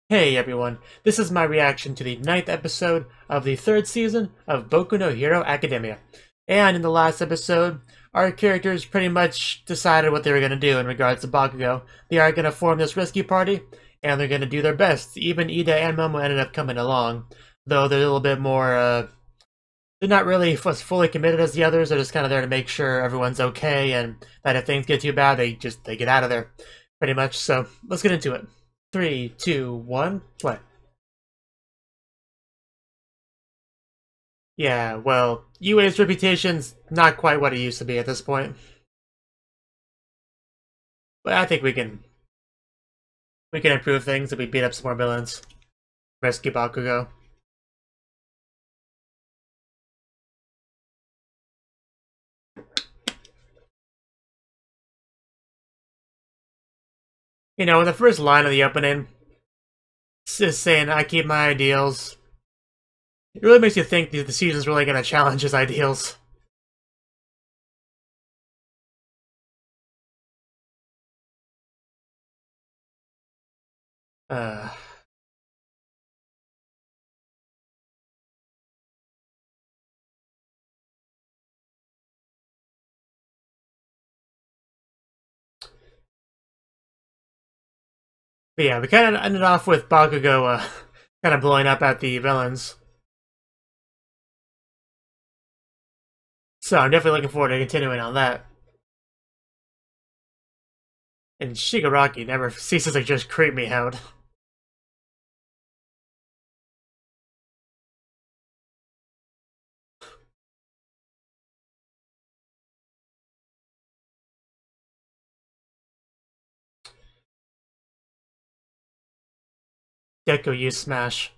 Hey everyone, this is my reaction to the 9th episode of the 3rd season of Boku no Hero Academia. And in the last episode, our characters pretty much decided what they were going to do in regards to Bakugo. They are going to form this rescue party, and they're going to do their best. Even Ida and Momo ended up coming along, though they're a little bit more, they're not really as fully committed as the others. They're just kind of there to make sure everyone's okay, and that if things get too bad, they get out of there, pretty much. So, let's get into it. 3, 2, 1, play. Yeah, well, UA's reputation's not quite what it used to be at this point. But I think we can improve things if we beat up some more villains. Rescue Bakugo. You know, in the first line of the opening, it's just saying, I keep my ideals. It really makes you think the season's really going to challenge his ideals. Uh... But yeah, we kind of ended off with Bakugo kind of blowing up at the villains. So I'm definitely looking forward to continuing on that. And Shigaraki never ceases to just creep me out. Deku use smash.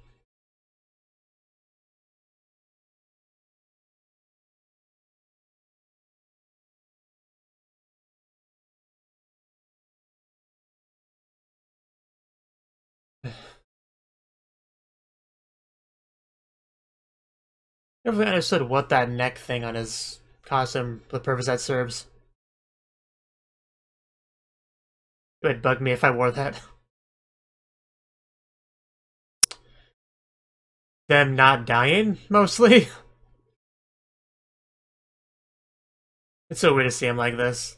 Never really understood what that neck thing on his costume, the purpose that serves. It would bug me if I wore that. Them not dying, mostly? It's so weird to see him like this.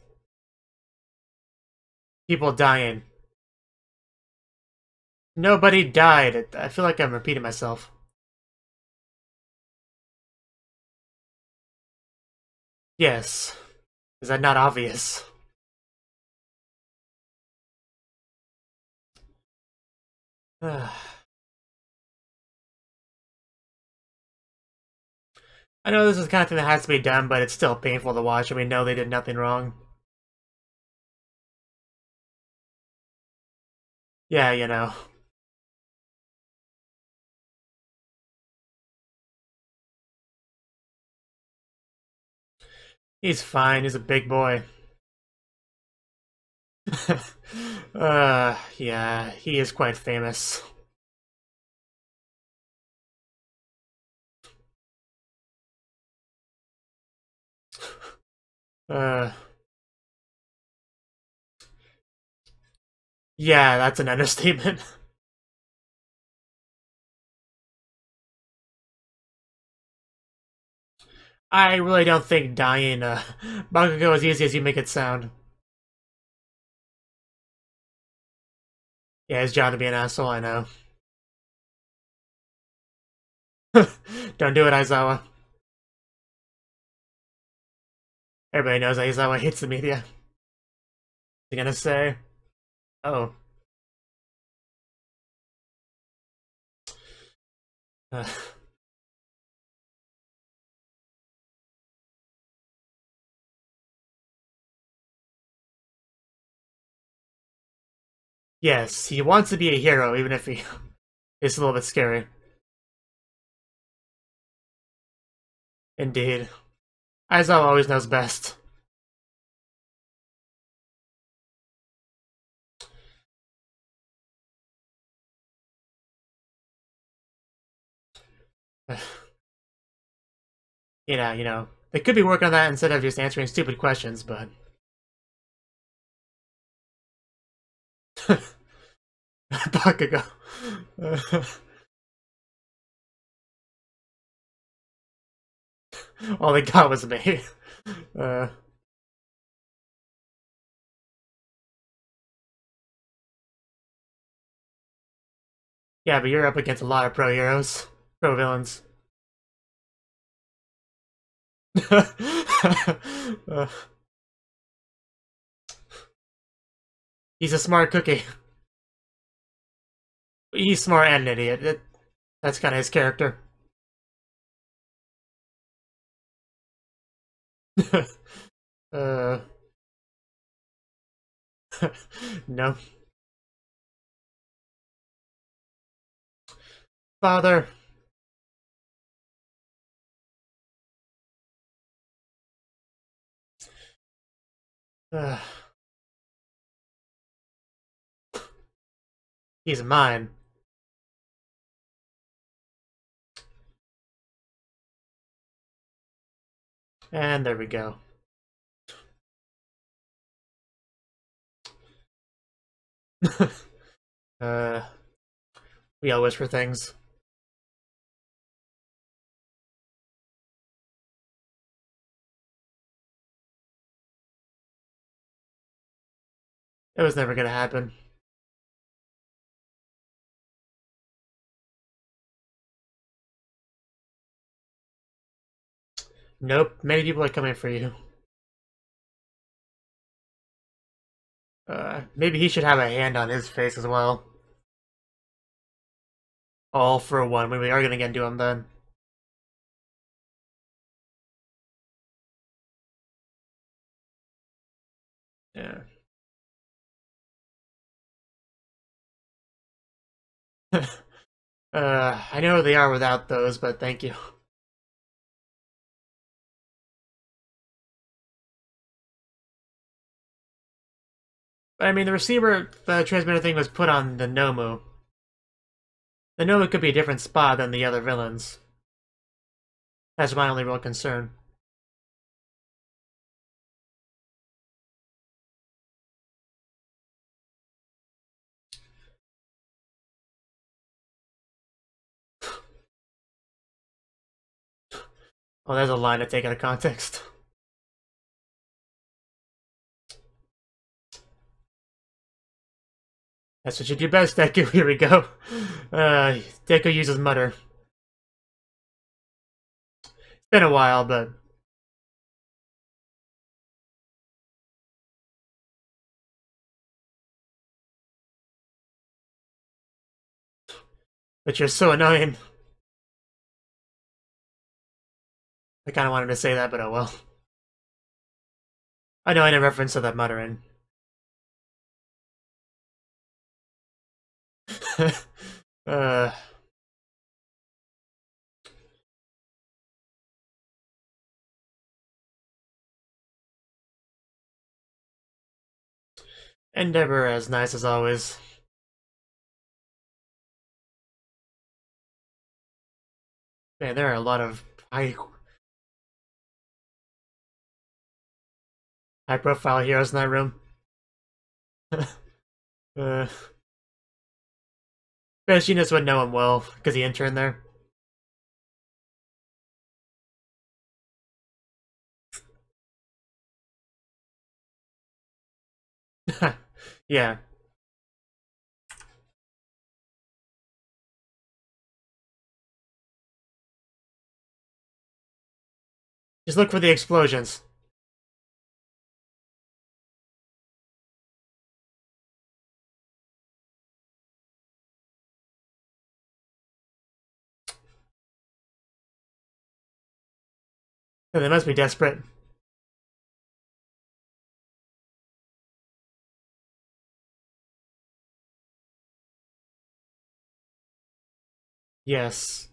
People dying. Nobody died. I feel like I'm repeating myself. Yes. Is that not obvious? I know this is the kind of thing that has to be done, but it's still painful to watch, and we know they did nothing wrong. Yeah, you know. He's fine, he's a big boy. Yeah, he is quite famous. Yeah, that's an understatement. I really don't think dying Bakugo as easy as you make it sound. Yeah, his job to be an asshole, I know. Don't do it, Aizawa. Everybody knows Aizawa hates the media. What's he gonna say? Oh. Uh. Yes, he wants to be a hero, even if he is a little bit scary. Indeed. Aizawa always knows best. You know, they could be working on that instead of just answering stupid questions, but... Bakugo. All they got was me. Yeah, but you're up against a lot of pro heroes, pro villains. He's a smart cookie. He's smart and an idiot. That's kind of his character. uh, no. Father. He's mine. And there we go. We all wish for things. It was never gonna happen. Nope, many people are coming for you. Maybe he should have a hand on his face as well. All for one. We are gonna get into him then. Yeah. I know they are without those, but thank you. I mean, the receiver, the transmitter thing was put on the Nomu. The Nomu could be a different spot than the other villains. That's my only real concern. Oh, there's a line to take out of context. That's what you do best, Deku. Here we go. Deku uses Mutter. It's been a while, but... But you're so annoying. I kinda wanted to say that, but oh well. I know I had a reference to that muttering. Endeavor as nice as always. Man, there are a lot of high profile heroes in that room. Best Genius would know him well, because he interned there. Yeah. Just look for the explosions. They must be desperate. Yes.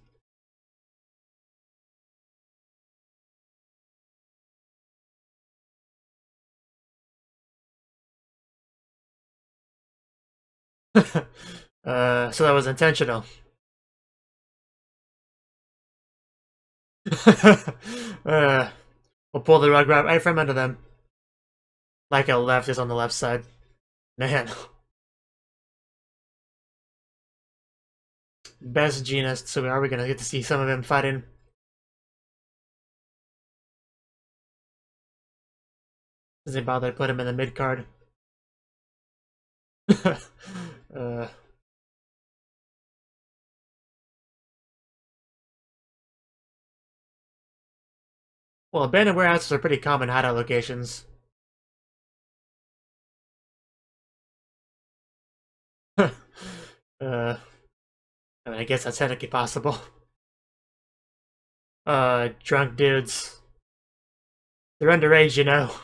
So that was intentional. We'll pull the rug right from under them. Like a left is on the left side. Man. best genist, so are we gonna get to see some of him fighting? Does it bother to put him in the mid card? Well, abandoned warehouses are pretty common hideout locations. I mean, I guess that's technically possible. Drunk dudes. They're underage, you know.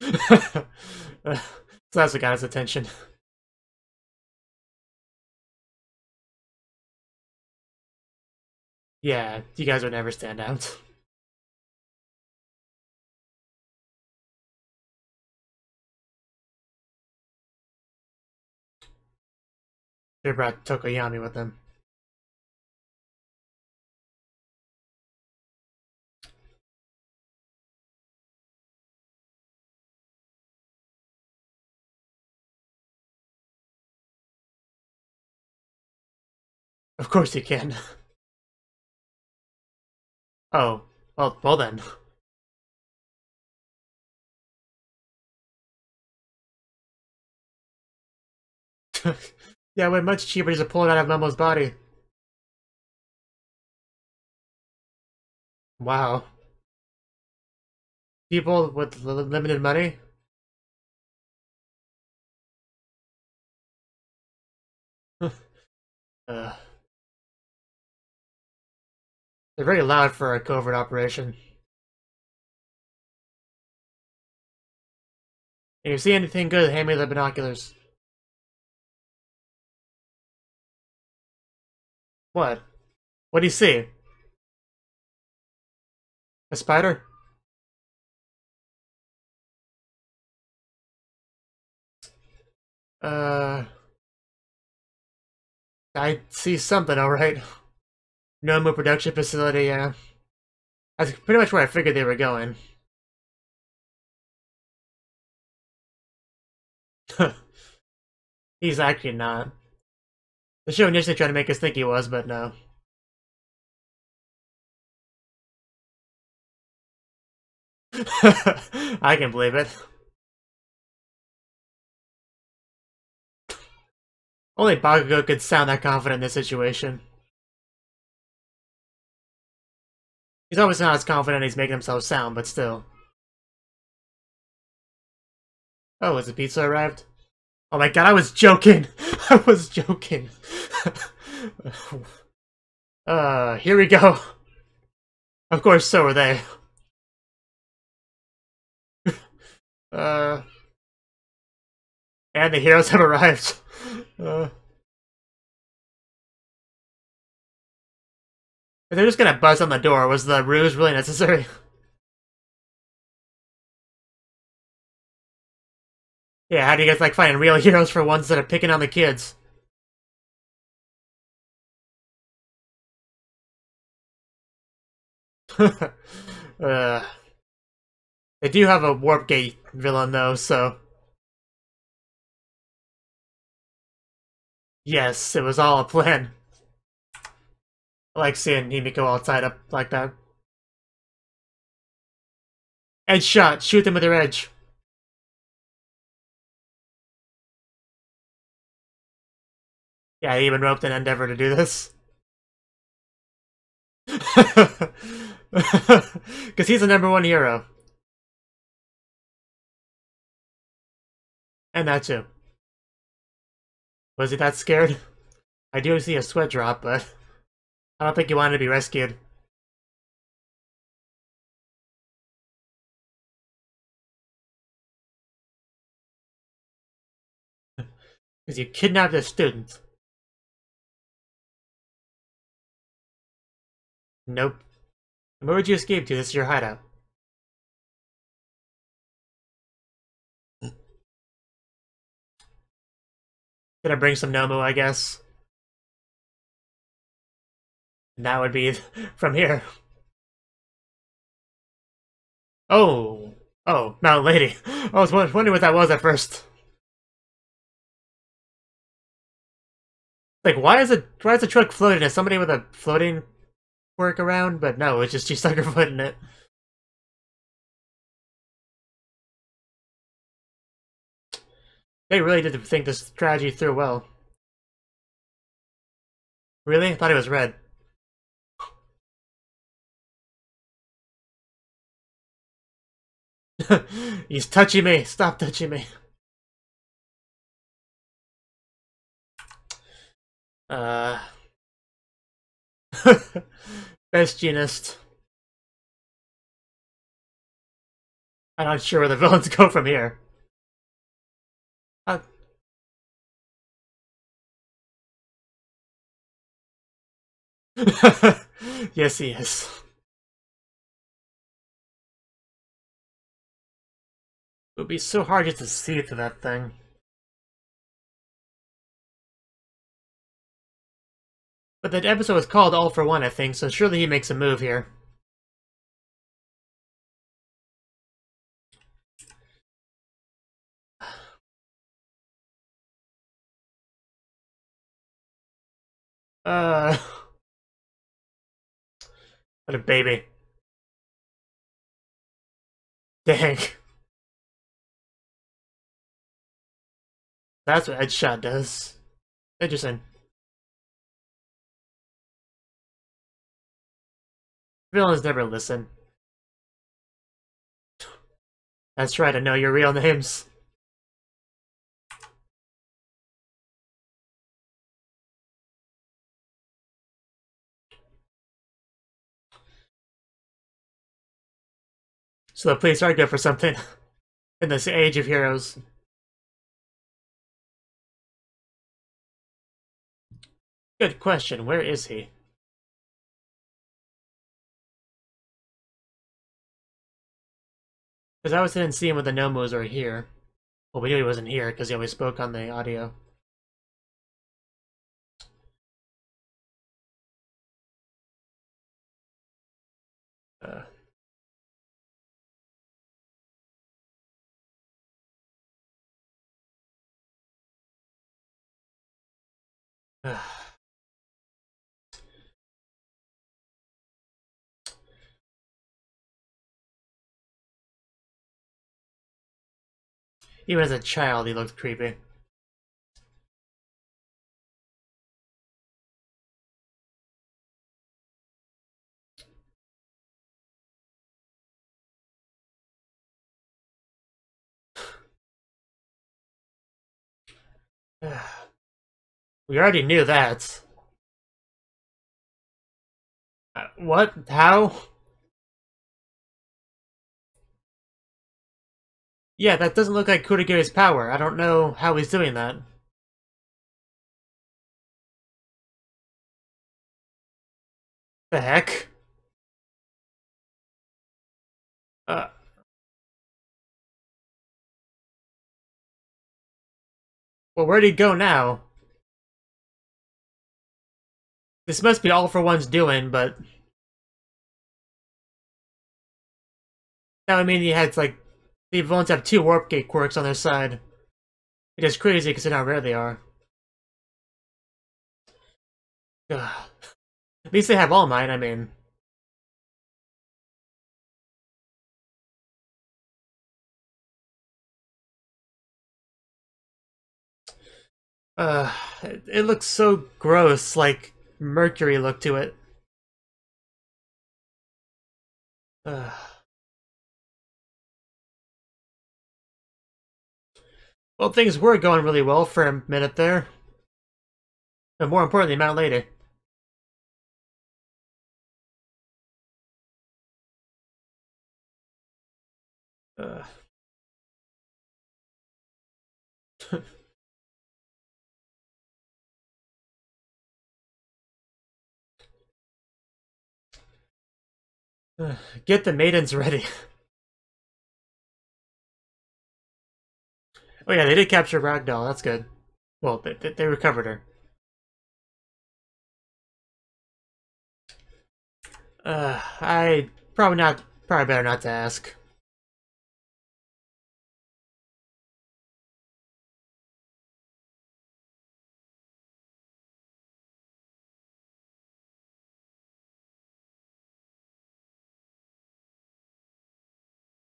So that's what got his attention. Yeah, you guys would never stand out. They brought Tokoyami with them. Of course you can. Oh, well then. Yeah, it would much cheaper just to pull it out of Momo's body. Wow. People with limited money? They're very loud for a covert operation. If you see anything good, hand me the binoculars. What? What do you see? A spider? I see something, alright. Nomu production facility, yeah. That's pretty much where I figured they were going. He's actually not. The show initially tried to make us think he was, but no. I can believe it. Only Bakugo could sound that confident in this situation. He's obviously not as confident he's making himself sound, but still. Oh, has the pizza arrived? Oh my god, I was joking! I was joking. Here we go. Of course, so are they. And the heroes have arrived. If they're just gonna buzz on the door, was the ruse really necessary? Yeah, how do you guys like finding real heroes for ones that are picking on the kids? They do have a warp gate villain though, so yes, it was all a plan. I like seeing Himiko all tied up like that. Edge shot, shoot them with their edge. Yeah, he even roped an Endeavor to do this. Because he's the #1 hero. And that too. Was he that scared? I do see a sweat drop, but I don't think he wanted to be rescued. Because you kidnapped a student. Nope. And where would you escape to? This is your hideout. Gonna bring some Nomu, I guess. And that would be from here. Oh. Oh, Mountain Lady. I was wondering what that was at first. Like, why is the truck floating? Is somebody with a floating work around? But no, it's just she stuck her foot in it. They really did think this strategy through well. Really? I thought it was red. He's touching me. Stop touching me. Best genist. I'm not sure where the villains go from here. Yes, he is. It would be so hard just to see through that thing. But the episode was called All for One, I think, so surely he makes a move here. What a baby. Dang. That's what Headshot does. Interesting. Villains never listen. That's right, I know your real names. So the police are good for something in this age of heroes. Good question, where is he? Because I didn't see him with the Nomos or here. Well, we knew he wasn't here because he always spoke on the audio. Even as a child, he looked creepy. We already knew that. What? How? Yeah, that doesn't look like Kurogiri's power. I don't know how he's doing that. The heck? Uh... Well, where'd he go now? This must be All for One's doing, but... That would mean he had, like... The villains have 2 Warp Gate quirks on their side. It is crazy considering how rare they are. Ugh. At least they have All Might, I mean... it looks so gross, like Mercury look to it. Well, things were going really well for a minute there. But more importantly, Mount Lady. Get the maidens ready. Oh yeah, they did capture Ragdoll, that's good. Well, they recovered her. Probably better not to ask.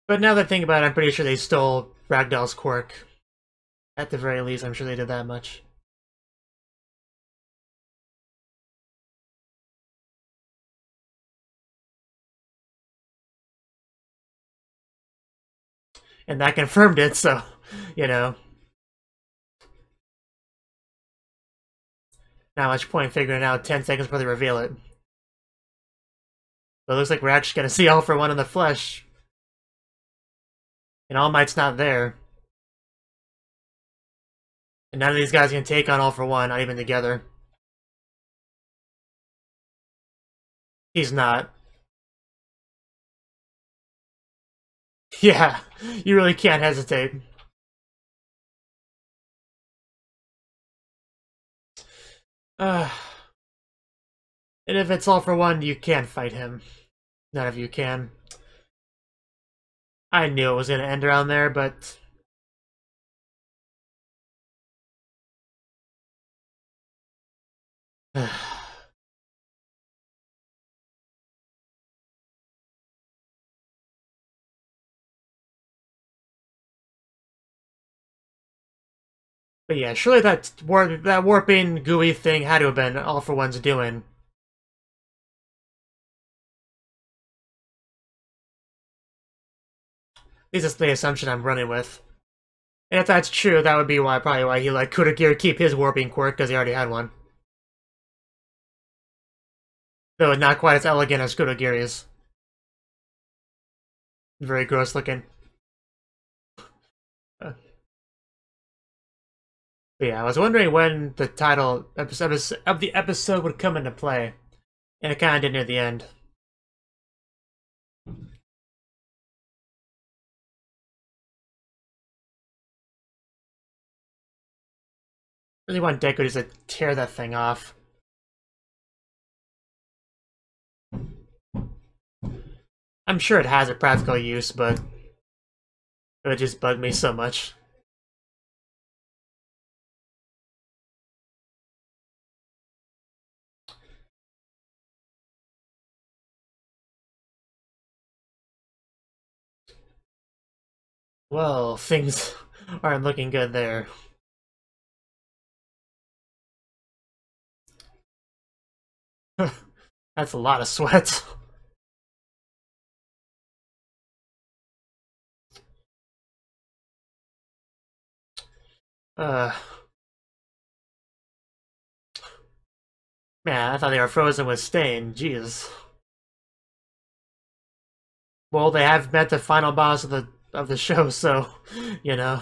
But now that I think about it, I'm pretty sure they stole Ragdoll's quirk. At the very least, I'm sure they did that much. And that confirmed it, so, you know. Not much point figuring out 10 seconds before they reveal it. But it looks like we're actually going to see All For One in the flesh. And All Might's not there. And none of these guys can take on All For One, not even together. He's not. Yeah, you really can't hesitate. And if it's All For One, you can't fight him. None of you can. I knew it was going to end around there, but... But yeah, surely that warping gooey thing had to have been All For One's doing. At least that's the assumption I'm running with. And if that's true, that would be probably why he let Kudagiri keep his warping quirk, because he already had one. Though not quite as elegant as Kudagiri's. Very gross looking. But yeah, I was wondering when the title of the episode would come into play. And it kinda did near the end. I really want Deku just to tear that thing off. I'm sure it has a practical use, but it would just bug me so much. Well, things aren't looking good there. That's a lot of sweat. Man, I thought they were frozen with stain. Jeez. Well, they have met the final boss of the show, so you know.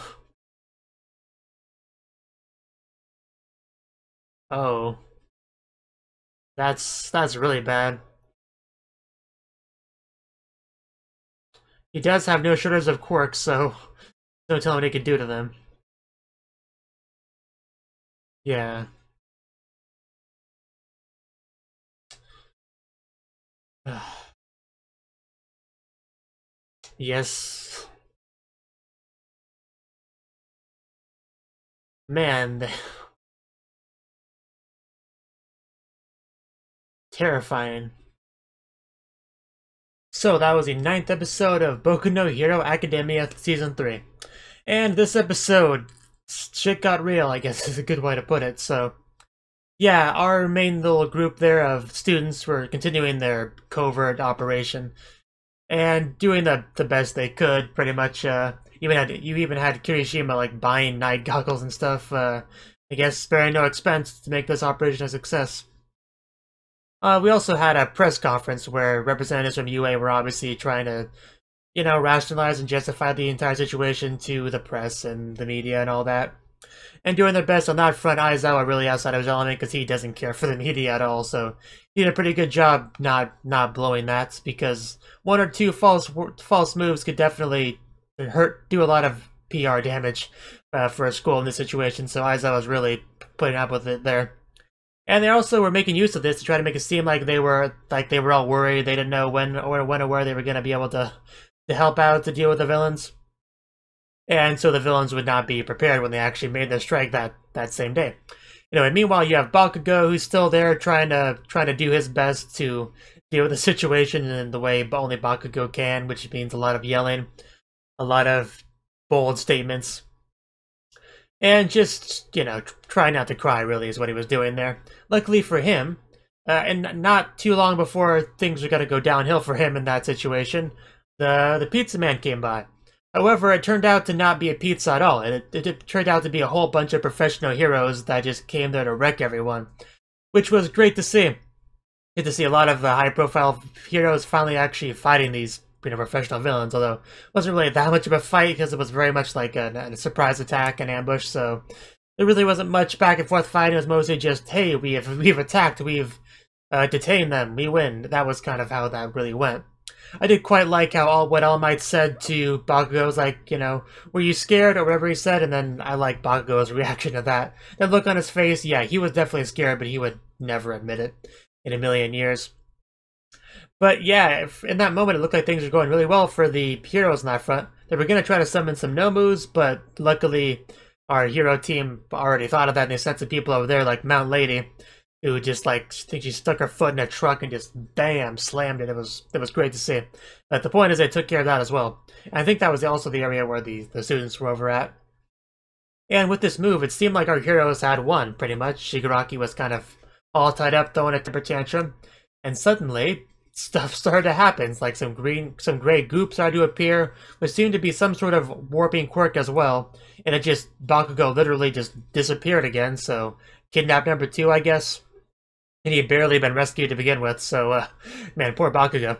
Oh, that's really bad. He does have no shoulders of quirks, so don't tell him what he can do to them. Yeah. Yes. Man. Terrifying. So that was the 9th episode of Boku no Hero Academia Season 3. And this episode, shit got real, I guess is a good way to put it. So, yeah, our main little group there of students were continuing their covert operation. And doing the best they could, pretty much. You even had Kirishima like buying night goggles and stuff. I guess sparing no expense to make this operation a success. We also had a press conference where representatives from UA were obviously trying to, you know, rationalize and justify the entire situation to the press and the media and all that. And doing their best on that front. Aizawa really outside of his element because he doesn't care for the media at all. So he did a pretty good job not blowing that, because one or two false moves could definitely do a lot of PR damage for a school in this situation. So Aizawa was really putting up with it there. And they also were making use of this to try to make it seem like they were all worried. They didn't know when or where they were going to be able to help out to deal with the villains. And so the villains would not be prepared when they actually made their strike that same day. You know, and meanwhile you have Bakugo, who's still there trying to do his best to deal with the situation in the way only Bakugo can, which means a lot of yelling. a lot of bold statements. And just, try not to cry, really, is what he was doing there. Luckily for him, and not too long before things were going to go downhill for him in that situation, the pizza man came by. However, it turned out to not be a pizza at all. It turned out to be a whole bunch of professional heroes that just came there to wreck everyone, which was great to see. Good to see a lot of high-profile heroes finally actually fighting these professional villains, although it wasn't really that much of a fight because it was very much like a surprise attack and ambush, so there really wasn't much back and forth fighting. It was mostly just, hey, we've attacked, we've detained them, we win. That was kind of how that really went. I did quite like how what All Might said to Bakugo was like, were you scared, or whatever he said, and then I like Bakugo's reaction to that. That look on his face, yeah, he was definitely scared, but he would never admit it in a million years. But yeah, in that moment it looked like things were going really well for the heroes in that front. They were going to try to summon some Nomus, but luckily our hero team already thought of that, and they sent some people over there like Mount Lady, who just I think she stuck her foot in a truck and just bam, slammed it. It was great to see. But the point is they took care of that as well. And I think that was also the area where the students were over at. And with this move, it seemed like our heroes had won, pretty much. Shigaraki was kind of all tied up, throwing a temper tantrum. And suddenly, stuff started to happen. It's like some gray goop started to appear, which seemed to be some sort of warping quirk as well. And Bakugo literally just disappeared again, so kidnap number 2, I guess. And he had barely been rescued to begin with, so, man, poor Bakugo.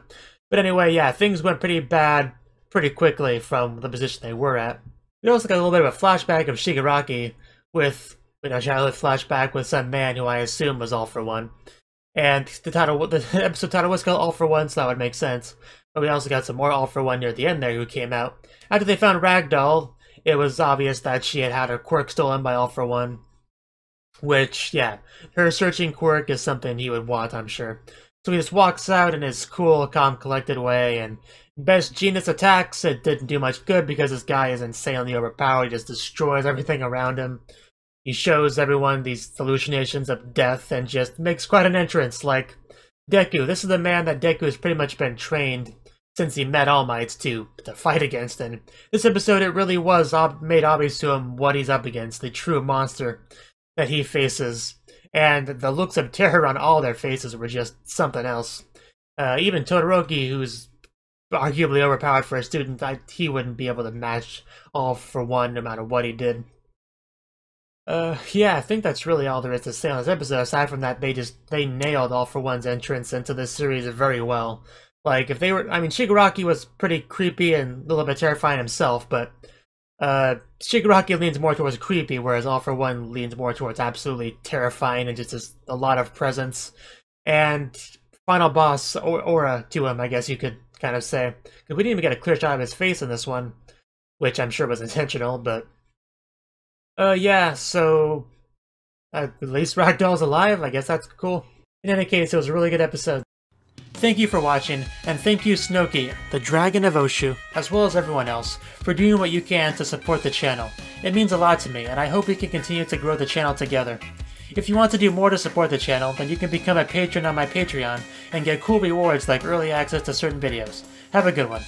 But anyway, yeah, things went pretty bad pretty quickly from the position they were at. We also got a little bit of a flashback of Shigaraki with, childhood flashback with some man who I assume was All For One. And the episode title was called All For One, so that would make sense. But we also got some more All For One near the end there who came out. After they found Ragdoll, it was obvious that she had her quirk stolen by All For One. Which, yeah, her searching quirk is something he would want, I'm sure. So he just walks out in his cool, calm, collected way, and best Genius attacks. It didn't do much good because this guy is insanely overpowered. He just destroys everything around him. He shows everyone these hallucinations of death and just makes quite an entrance, like Deku. This is the man that Deku has pretty much been trained since he met All Might to fight against. And this episode, it really was made obvious to him what he's up against, the true monster that he faces, and the looks of terror on all their faces were just something else. Even Todoroki, who's arguably overpowered for a student, he wouldn't be able to match All For One no matter what he did. Yeah, I think that's really all there is to say on this episode. Aside from that, they nailed All For One's entrance into this series very well. Like, if they were, Shigaraki was pretty creepy and a little bit terrifying himself, but Shigaraki leans more towards creepy, whereas All For One leans more towards absolutely terrifying and just a lot of presence. And final boss aura to him, I guess you could kind of say. Because we didn't even get a clear shot of his face in this one, which I'm sure was intentional, but yeah, so at least Ragdoll's alive. I guess that's cool. In any case, it was a really good episode. Thank you for watching, and thank you Cnouki, the Dragon of Oshu, as well as everyone else, for doing what you can to support the channel. It means a lot to me, and I hope we can continue to grow the channel together. If you want to do more to support the channel, then you can become a patron on my Patreon and get cool rewards like early access to certain videos. Have a good one.